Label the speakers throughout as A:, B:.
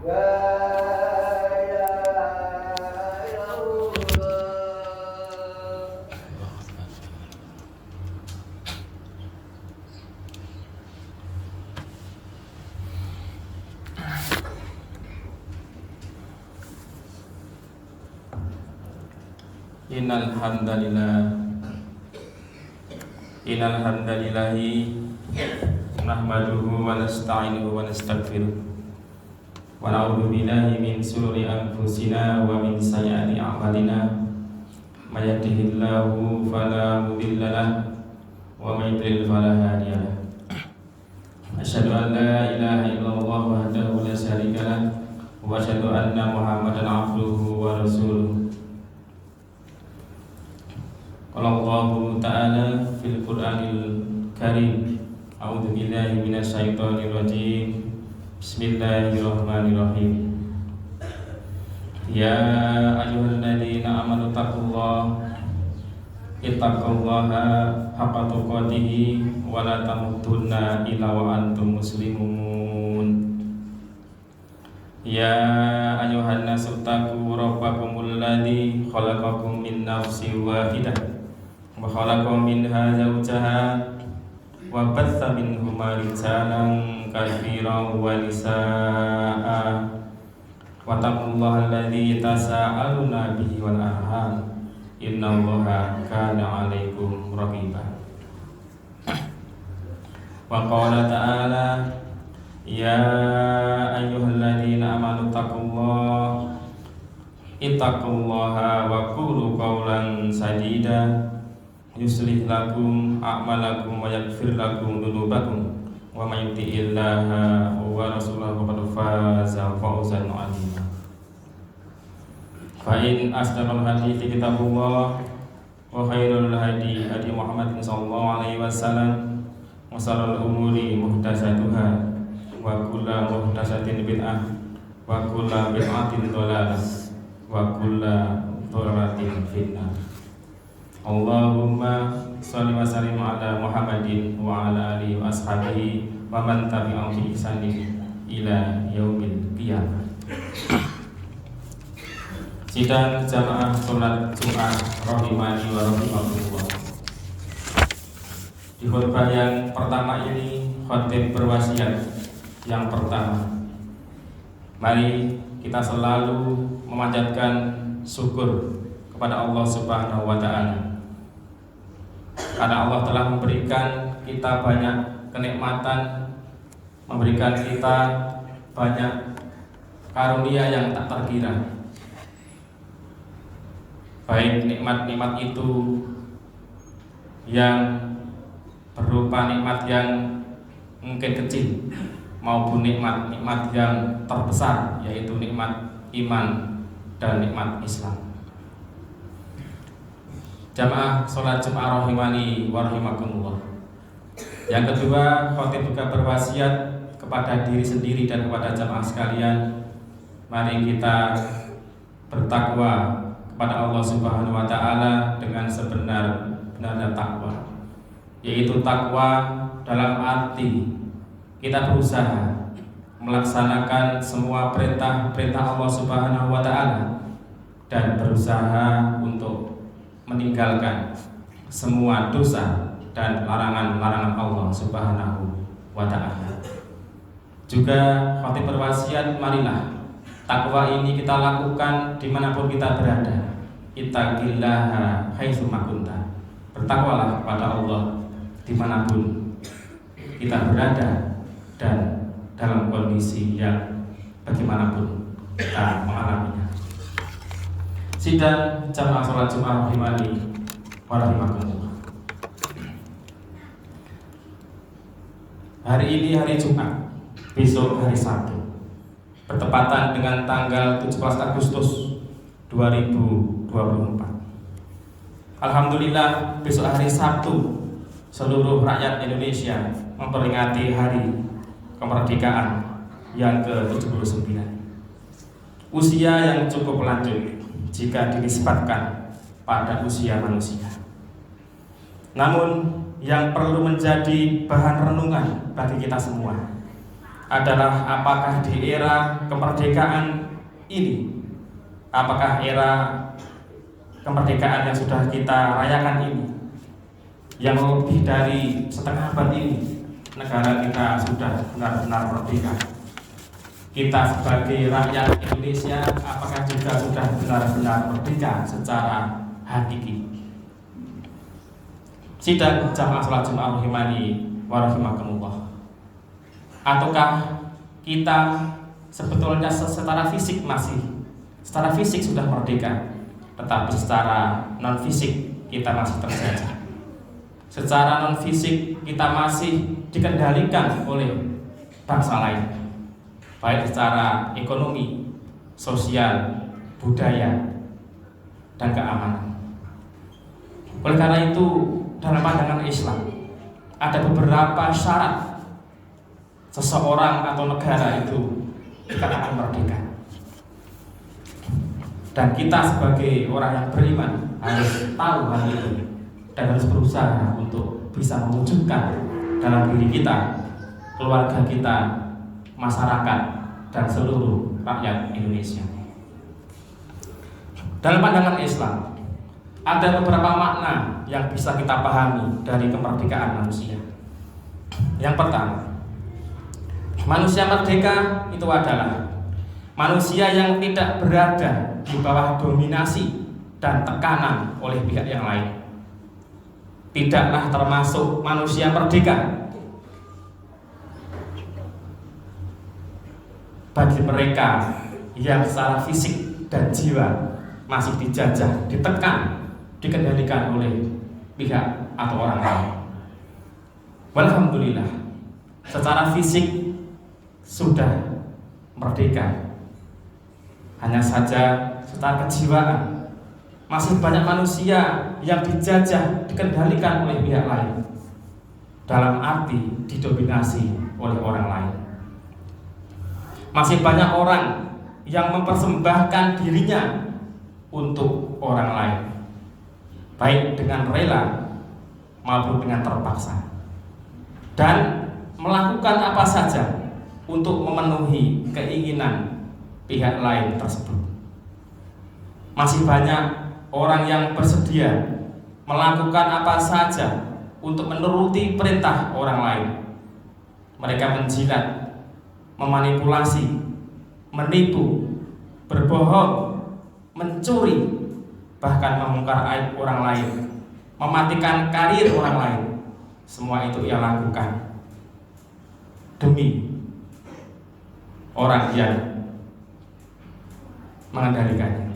A: Innal hamdalillahi nahmaduhu wa nasta'inuhu wa nastaghfiruh wa na'udzu billahi min shururi anfusina wa min sayyiati a'malina may yahdihillahu fala mudilla lahu wa may yudlil fala hadiya lahu. Asyhadu an la ilaha illallah wahdahu la syarika lahu wa asyhadu anna Muhammadan abduhu wa rasuluh. Qala Allahu ta'ala fil Qur'anil Karim. A'udzu billahi minasyaitonir rajim. Bismillahirrahmanirrahim. Ya ayyuhalladzina amanu taqullaha haqqa tuqatih wa la tamutunna illa wa antum muslimun. Ya ayyuhan nasu taqu rabbakumul ladzi khalaqakum min nafsin wahidah wa khalaqa minha zawjaha wa batha minhuma rijalan katsiran wa nisaa'a wa taqullaha alladzi tasaaluna bihi wal arham innallaha kana 'alaikum raqiba. Wa qala ta'ala ya ayyuhalladzina amanu ittaqullaha wa qulu qawlan sadida yuslih lakum a'malakum wa yaghfir lakum dhunubakum wa may yuti'illaha wa rasulahu faqad faza fawzan 'azima. Fa in asdaqal hadithi kitabullah wa khairul hadi hadi Muhammadin sallallahu alaihi wasallam wa sharrul umuri muhdatsatuha wa kullu muhdatsatin bid'ah wa kullu bid'atin dhalalah wa kullu dhalalatin finnar. Allahumma shalli wa sallim ala Muhammadin wa ala alihi wa ashabihi wa man tabi'ahum bi ihsanin ila yaumil qiyamah. Sidang jamaah salat Jumat rahimani wa rahimakumullah. Di khutbah yang pertama ini khatib berwasiat yang pertama. Mari kita selalu memanjatkan syukur kepada Allah Subhanahu wa taala. Karena Allah telah memberikan kita banyak kenikmatan, memberikan kita banyak karunia yang tak terkira. Baik nikmat-nikmat itu yang berupa nikmat yang mungkin kecil maupun nikmat-nikmat yang terbesar, yaitu nikmat iman dan nikmat Islam. Jamaah sholat Jumat rahimani wa rahimakumullah. Yang kedua, khatib juga berwasiat kepada diri sendiri dan kepada jamaah sekalian. Mari kita bertakwa kepada Allah Subhanahu wa taala dengan sebenar-benarnya takwa. Yaitu takwa dalam arti kita berusaha melaksanakan semua perintah-perintah Allah Subhanahu wa taala dan berusaha untuk meninggalkan semua dosa dan larangan-larangan Allah Subhanahu wa taala. Juga khatib berwasiat, marilah takwa ini kita lakukan dimanapun kita berada. Ittaqillaha haitsu ma kunta. Bertakwalah kepada Allah dimanapun kita berada dan dalam kondisi yang bagaimanapun kita mengalaminya. Sidang jamaah sholat Jumat rahimani wa rahimakumullah. Hari ini hari Jumat, besok hari Sabtu, bertepatan dengan tanggal 17 Agustus 2024. Alhamdulillah, besok hari Sabtu seluruh rakyat Indonesia memperingati hari kemerdekaan yang ke-79. Usia yang cukup lanjut jika dinisbatkan pada usia manusia. Namun yang perlu menjadi bahan renungan bagi kita semua adalah apakah di era kemerdekaan ini, apakah era kemerdekaan yang sudah kita rayakan ini, yang lebih dari setengah abad ini, negara kita sudah benar-benar merdeka. Kita sebagai rakyat Indonesia apakah juga sudah benar-benar merdeka secara hakiki? Sidang jamaah salat Jumat rahimani wa rahimakumullah. Ataukah kita sebetulnya secara fisik sudah merdeka, tetapi secara non fisik kita masih terjajah. Secara non fisik kita masih dikendalikan oleh bangsa lain, baik secara ekonomi, sosial, budaya, dan keamanan. Oleh karena itu, dalam pandangan Islam ada beberapa syarat seseorang atau negara itu dikatakan merdeka. Dan kita sebagai orang yang beriman harus tahu hal itu dan harus berusaha untuk bisa mewujudkan dalam diri kita, keluarga kita, masyarakat, dan seluruh rakyat Indonesia. Dalam pandangan Islam ada beberapa makna yang bisa kita pahami dari kemerdekaan manusia. Yang pertama, manusia merdeka itu adalah manusia yang tidak berada di bawah dominasi dan tekanan oleh pihak yang lain. Tidaklah termasuk manusia merdeka bagi mereka yang secara fisik dan jiwa masih dijajah, ditekan, dikendalikan oleh pihak atau orang lain. Walhamdulillah, secara fisik sudah merdeka. Hanya saja secara kejiwaan masih banyak manusia yang dijajah, dikendalikan oleh pihak lain, dalam arti didominasi oleh orang lain. Masih banyak orang yang mempersembahkan dirinya untuk orang lain, baik dengan rela maupun dengan terpaksa, dan melakukan apa saja untuk memenuhi keinginan pihak lain tersebut. Masih banyak orang yang bersedia melakukan apa saja untuk menuruti perintah orang lain. Mereka menjilat, memanipulasi, menipu, berbohong, mencuri, bahkan membongkar aib orang lain, mematikan karir orang lain. Semua itu ia lakukan demi orang yang mengendalikannya.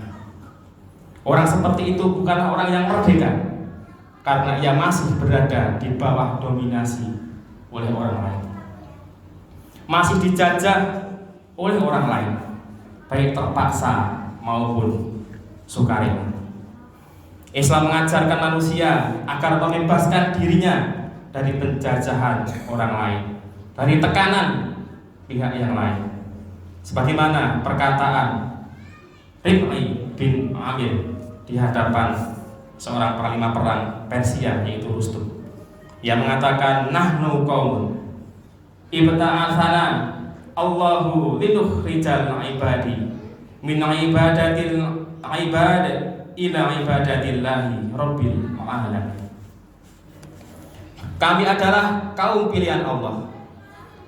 A: Orang seperti itu bukanlah orang yang merdeka, karena ia masih berada di bawah dominasi oleh orang lain, masih dijajah oleh orang lain, baik terpaksa maupun sukarela. Islam mengajarkan manusia agar membebaskan dirinya dari penjajahan orang lain, dari tekanan pihak yang lain. Sebagaimana perkataan Rif'i bin Amir di hadapan seorang panglima perang Persia, yaitu Rustum, yang mengatakan, nahnu qaumun ibta'atsana Allahu linukhrijal ibadi min ibadatil ibad ila ibadatillahi rabbil alamin. Kami adalah kaum pilihan Allah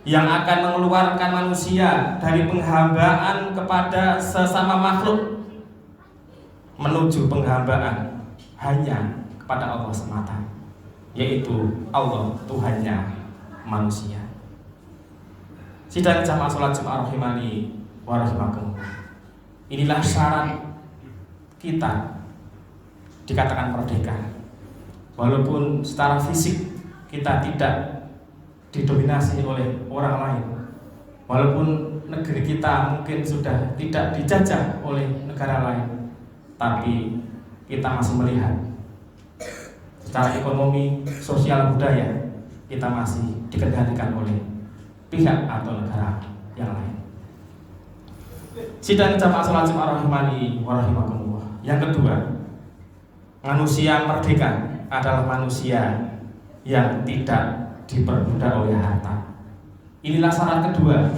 A: yang akan mengeluarkan manusia dari penghambaan kepada sesama makhluk menuju penghambaan hanya kepada Allah semata, yaitu Allah Tuhannya manusia. Sidang jamaah salat Jumat rahimani wa rahimakumullah. Inilah syarat kita dikatakan merdeka. Walaupun secara fisik kita tidak didominasi oleh orang lain, walaupun negeri kita mungkin sudah tidak dijajah oleh negara lain, tapi kita masih melihat secara ekonomi, sosial, budaya kita masih dikendalikan oleh pihak atau negara yang lain. Sidang jamaah salat Jumat rahimani wa rahimakumullah. Yang kedua, manusia merdeka adalah manusia yang tidak diperbudak oleh harta. Inilah syarat kedua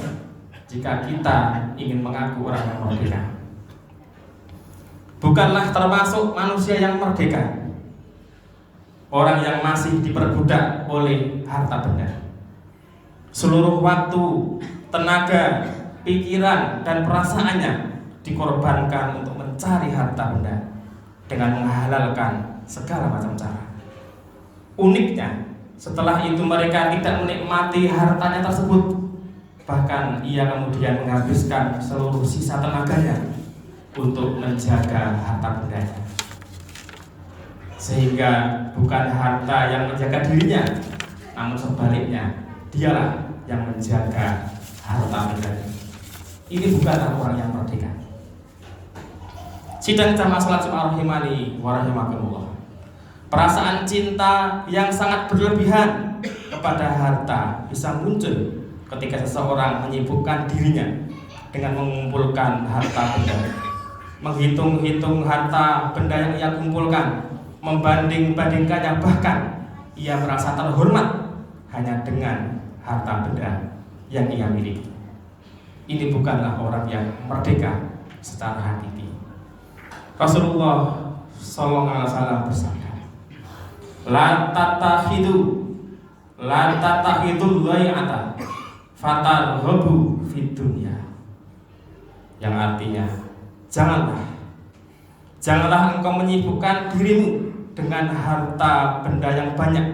A: jika kita ingin mengaku orang yang merdeka. Bukanlah termasuk manusia yang merdeka orang yang masih diperbudak oleh harta benda. Seluruh waktu, tenaga, pikiran, dan perasaannya dikorbankan untuk mencari harta benda dengan menghalalkan segala macam cara. Uniknya, setelah itu mereka tidak menikmati hartanya tersebut, bahkan ia kemudian menghabiskan seluruh sisa tenaganya untuk menjaga harta bendanya. Sehingga bukan harta yang menjaga dirinya, namun sebaliknya dialah yang menjaga harta bendanya. Ini bukanlah orang yang merdeka. Sidang jamaah salat Jumat rahimani wa rahimakumullah. Perasaan cinta yang sangat berlebihan kepada harta bisa muncul ketika seseorang menyibukkan dirinya dengan mengumpulkan harta benda, menghitung-hitung harta benda yang ia kumpulkan, membanding-bandingkannya, bahkan ia merasa terhormat hanya dengan harta benda yang ia miliki. Ini bukanlah orang yang merdeka secara hakiki. Rasulullah sallallahu alaihi wasallam bersabda, La tattakhidul ghai'ata fatarghabu fid dunya. Yang artinya, janganlah engkau menyibukkan dirimu dengan harta benda yang banyak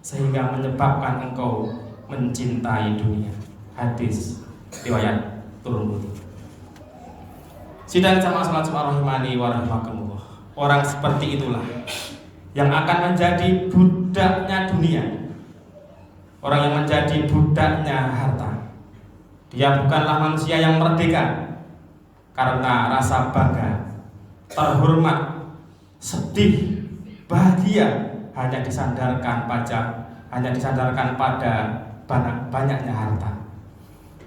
A: sehingga menyebabkan engkau mencintai dunia. Hadis riwayat Tirmidzi. Sidang jamaah salat Jumat rahimani wa rahimakumullah. Orang seperti itulah yang akan menjadi budaknya dunia, orang yang menjadi budaknya harta. Dia bukanlah manusia yang merdeka karena rasa bangga, terhormat, sedih, bahagia hanya disandarkan pada banyaknya harta.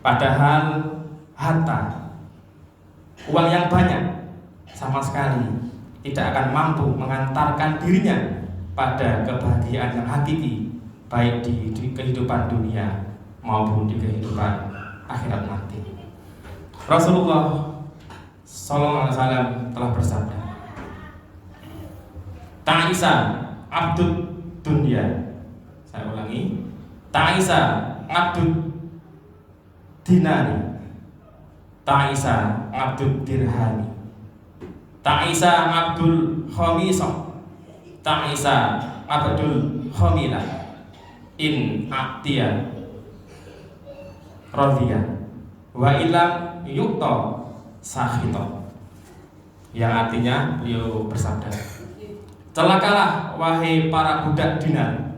A: Padahal harta, uang yang banyak sama sekali tidak akan mampu mengantarkan dirinya pada kebahagiaan yang hakiki, baik di kehidupan dunia maupun di kehidupan akhirat nanti. Rasulullah sallallahu alaihi wasallam telah bersabda, Ta'isa abdud dunya. Saya ulangi, Ta'isa abdud dinari, Ta'isa abdud dirhami, Ta'isa abdul khamisah, Ta'isa abdul khamilah, in a'tiya radhiya wa ilam yuqta sakhita. Yang artinya beliau bersabda, celakalah wahai para budak dinar,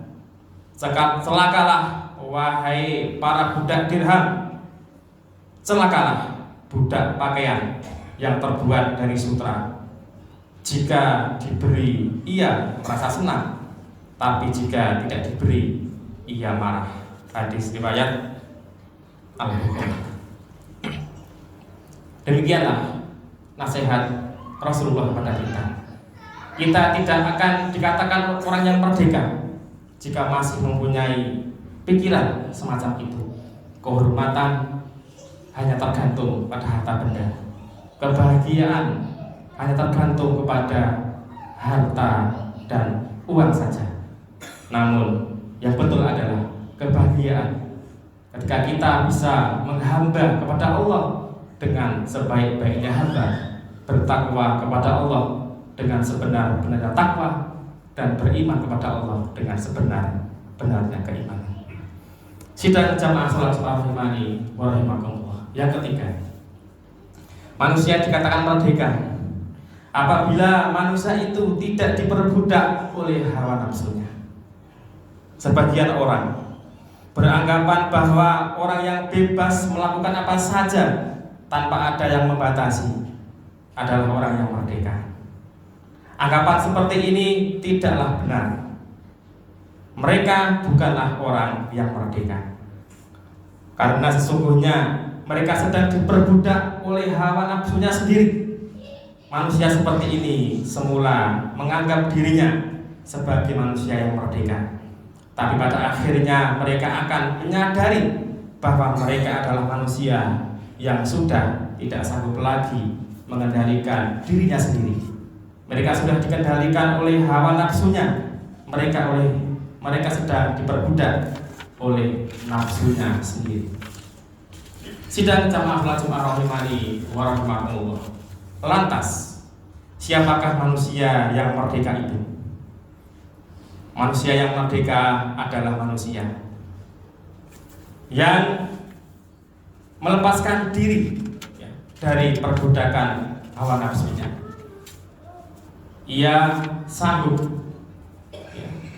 A: celakalah wahai para budak dirham, celakalah budak pakaian yang terbuat dari sutra. Jika diberi, ia merasa senang, tapi jika tidak diberi, ia marah. Hadis riwayat Al-Bukhari. Demikianlah nasihat Rasulullah kepada kita. Kita tidak akan dikatakan orang yang merdeka jika masih mempunyai pikiran semacam itu. Kehormatan hanya tergantung pada harta benda, kebahagiaan hanya tergantung kepada harta dan uang saja. Namun yang betul adalah kebahagiaan ketika kita bisa menghamba kepada Allah dengan sebaik-baiknya hamba, bertakwa kepada Allah dengan sebenar-benarnya takwa, dan beriman kepada Allah dengan sebenar-benarnya keimanan. Sidang jamaah salat rahimani wa rahimakumullah. Yang ketiga, manusia dikatakan merdeka apabila manusia itu tidak diperbudak oleh hawa nafsunya. Sebagian orang beranggapan bahwa orang yang bebas melakukan apa saja tanpa ada yang membatasi adalah orang yang merdeka. Anggapan seperti ini tidaklah benar. Mereka bukanlah orang yang merdeka, karena sesungguhnya mereka sedang diperbudak oleh hawa nafsunya sendiri. Manusia seperti ini semula menganggap dirinya sebagai manusia yang merdeka, tapi pada akhirnya mereka akan menyadari bahwa mereka adalah manusia yang sudah tidak sanggup lagi mengendalikan dirinya sendiri. Mereka sudah dikendalikan oleh hawa nafsunya. Mereka sedang diperbudak oleh nafsunya sendiri. Sidang jamaah salat Jumat rahimani wa rahimakumullah. Lantas, siapakah manusia yang merdeka itu? Manusia yang merdeka adalah manusia yang melepaskan diri dari perbudakan hawa nafsunya. Ia sanggup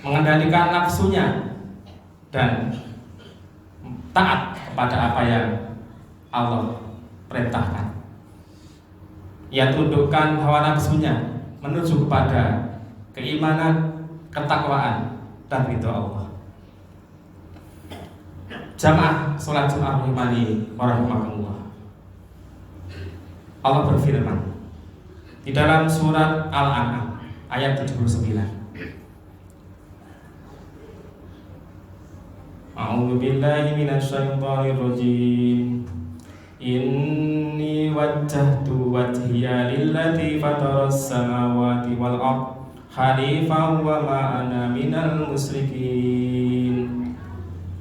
A: mengendalikan nafsunya dan taat kepada apa yang Allah perintahkan. Ia tundukkan hawa nafsunya menuju kepada keimanan, ketakwaan, dan ridho Allah. Jamaah sholat Jumat rahimani wa rahimakumullah. Allah berfirman di dalam surat Al-An'am ayat 79. A'udzu billahi minasyaitonir rajim. Inni wajjahtu wajhiya lillati fataras samawati wal ardh hanifan wa ma ana minal musyrikin.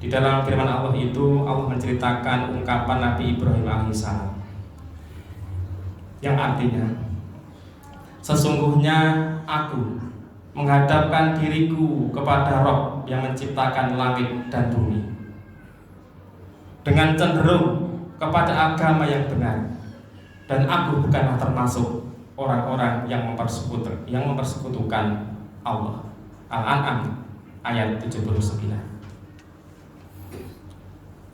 A: Di dalam firman Allah itu Allah menceritakan ungkapan Nabi Ibrahim alaihissalam yang artinya, sesungguhnya aku menghadapkan diriku kepada Rabb yang menciptakan langit dan bumi dengan cenderung kepada agama yang benar, dan aku bukanlah termasuk orang-orang yang mempersekutukan Allah. Al-An'am ayat 79.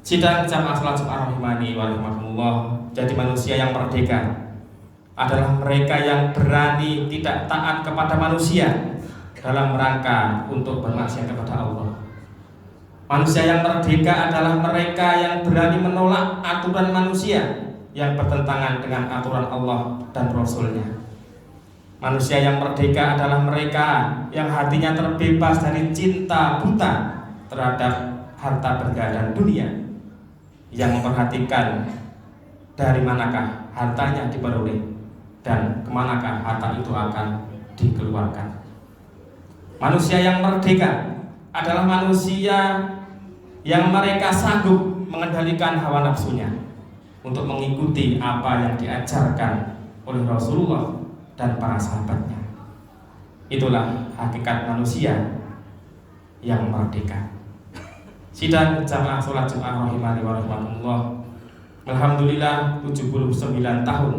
A: Sidang jamaah salat Jumat rahimani wa rahimakumullah. Jadi manusia yang merdeka adalah mereka yang berani tidak taat kepada manusia dalam rangka untuk bermaksiat kepada Allah. Manusia yang merdeka adalah mereka yang berani menolak aturan manusia yang bertentangan dengan aturan Allah dan Rasul-Nya. Manusia yang merdeka adalah mereka yang hatinya terbebas dari cinta buta terhadap harta benda dan dunia, yang memperhatikan dari manakah hartanya diperoleh dan kemanakah harta itu akan dikeluarkan. Manusia yang merdeka adalah manusia yang mereka sanggup mengendalikan hawa nafsunya untuk mengikuti apa yang diajarkan oleh Rasulullah dan para sahabatnya. Itulah hakikat manusia yang merdeka. Sidang jamaah sholat Jumat rahimani wa rahimakumullah. Alhamdulillah 79 tahun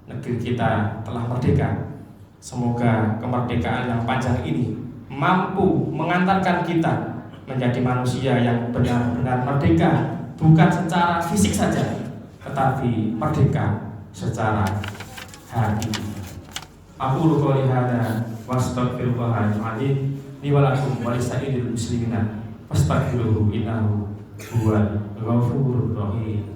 A: negeri kita telah merdeka. Semoga kemerdekaan yang panjang ini mampu mengantarkan kita menjadi manusia yang benar-benar merdeka, bukan secara fisik saja, tetapi merdeka secara hati. Aku qouli hadza wa astaghfirullahal azim li wa lakum wa lisa'iril muslimina fastaghfiruhu innahu huwal ghafurur rahim.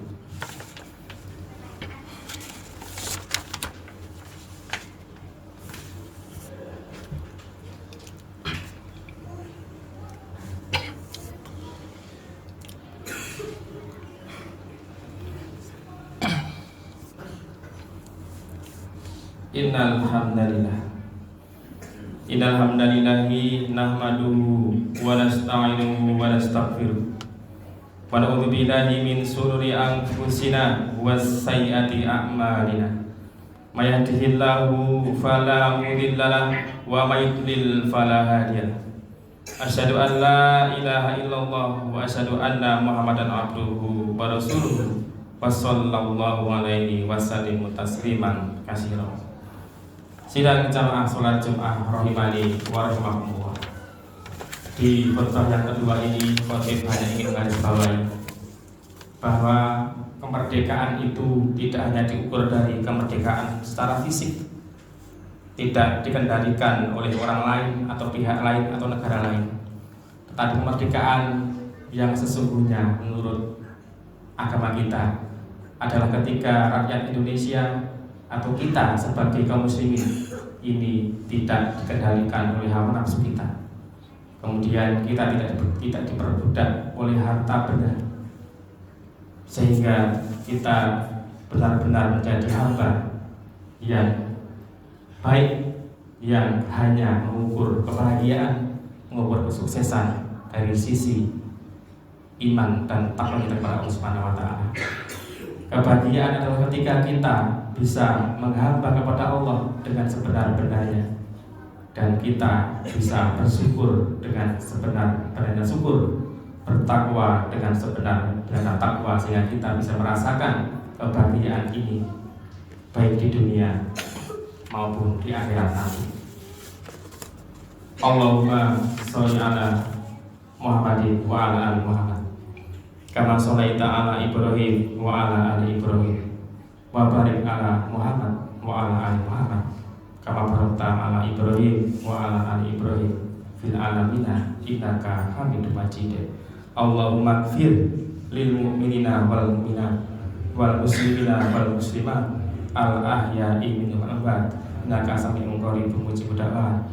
A: Innal hamdalillahi nahmaduhu wa nasta'inuhu wa nastaghfiruh wa na'udzu billahi min shururi anfusina wa sayyiati a'malina. May yahdihillahu fala mudilla lahu wa may yudlil fala hadiya lahu. Asyhadu an la ilaha illallah wa asyhadu anna Muhammadan abduhu wa rasuluhu wa sallallahu alaihi wasallam tasliman katsiran. Sidang jamaah sholat Jumat rahimani wa rahimakumullah. Di khutbah yang kedua ini, khotib hanya ingin menggarisbawahi bahwa kemerdekaan itu tidak hanya diukur dari kemerdekaan secara fisik, tidak dikendalikan oleh orang lain atau pihak lain atau negara lain, tetapi kemerdekaan yang sesungguhnya menurut agama kita adalah ketika rakyat Indonesia atau kita sebagai kaum muslimin ini tidak dikendalikan oleh hawa nafsu kita, kemudian kita tidak diperbudak oleh harta benda, sehingga kita benar-benar menjadi hamba yang baik, yang hanya mengukur kebahagiaan, mengukur kesuksesan dari sisi iman dan takwa kita kepada Allah Subhanahu wa taala. Kebahagiaan adalah ketika kita bisa menghamba kepada Allah dengan sebenar-benarnya, dan kita bisa bersyukur dengan sebenar-benarnya syukur, bertakwa dengan sebenar-benarnya takwa, sehingga kita bisa merasakan kebahagiaan ini baik di dunia maupun di akhirat nanti. Allahumma sholli ala Muhammadin wa ala ali Muhammad kama sholaita ala Ibrahim wa ala ali Ibrahim wa barik ala Muhammad wa ala ali Muhammad kama barakta ala Ibrahim wa ala ali Ibrahim fil alamina innaka Hamidum Majid. Allahumma ighfir lil mu'minina wal mu'minat wal muslimina wal muslimat al ahya'i minhum wal amwat innaka sami'un qaribun mujibud da'wat.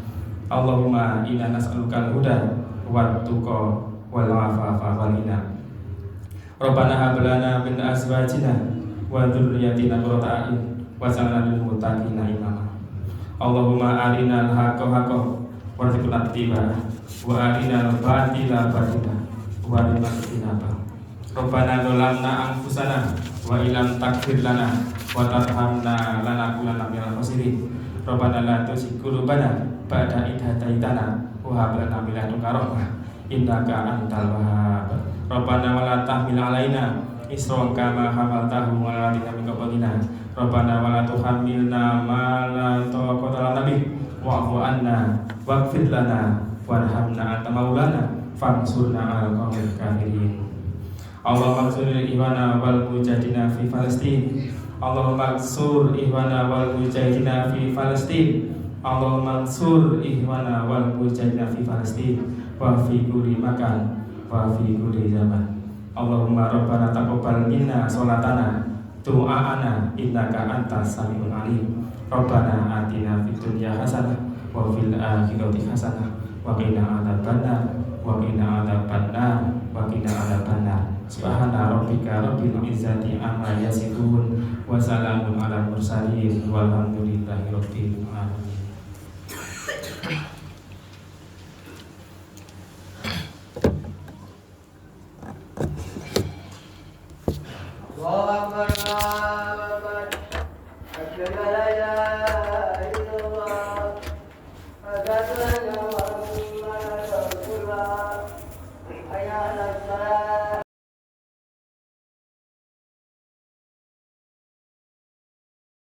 A: Allahumma inna nas'aluka al-huda wat tuqa wal afafa wal ghina. Rabbana hab lana min azwajina wa dzurriyyatina qurrata a'yun waj'alna lil muttaqina imama. Allahumma arinal haqqa haqqan warzuqna ittiba'ah wa arinal batila batila warzuqna ijtinabah. Rabbana dzalamna anfusana wa illam taghfir lana wa tarhamna lanakunanna minal khasirin. Rabbana la tuzigh qulubana ba'da idh hadaitana wa hab lana min ladunka rahmah innaka antal wahhab. Rabbana wa la tahmil alaina isran kama hamaltahu 'alal ladzina min qablina. Rabbana wa la tuhammilna ma la taqata lana bih wa'fu 'anna waghfir lana warhamna anta maulana fansurna 'alal qaumil kafirin. Allahumma ansur ikhwana wal mujahidina fi Palestin. Allahumma ansur ikhwana wal mujahidina fi Palestin. Allahumma ansur ikhwana wal mujahidina fi Palestin wa fi kulli makan wa fi kulli zaman. Allahumma rabbana taqabbal minna sholatana du'aana innaka antas samiul alim. Rabbana atina fid dunya hasanah wa fil akhirati hasanah wa qina adzabannar wa qina adzabannar wa qina adzabannar. Subhana rabbika rabbil izzati amma yasifun wa salamun alal mursalin walhamdulillahi rabbil alamin.
B: Allahu akbar, Allahu akbar. Asyhadu an la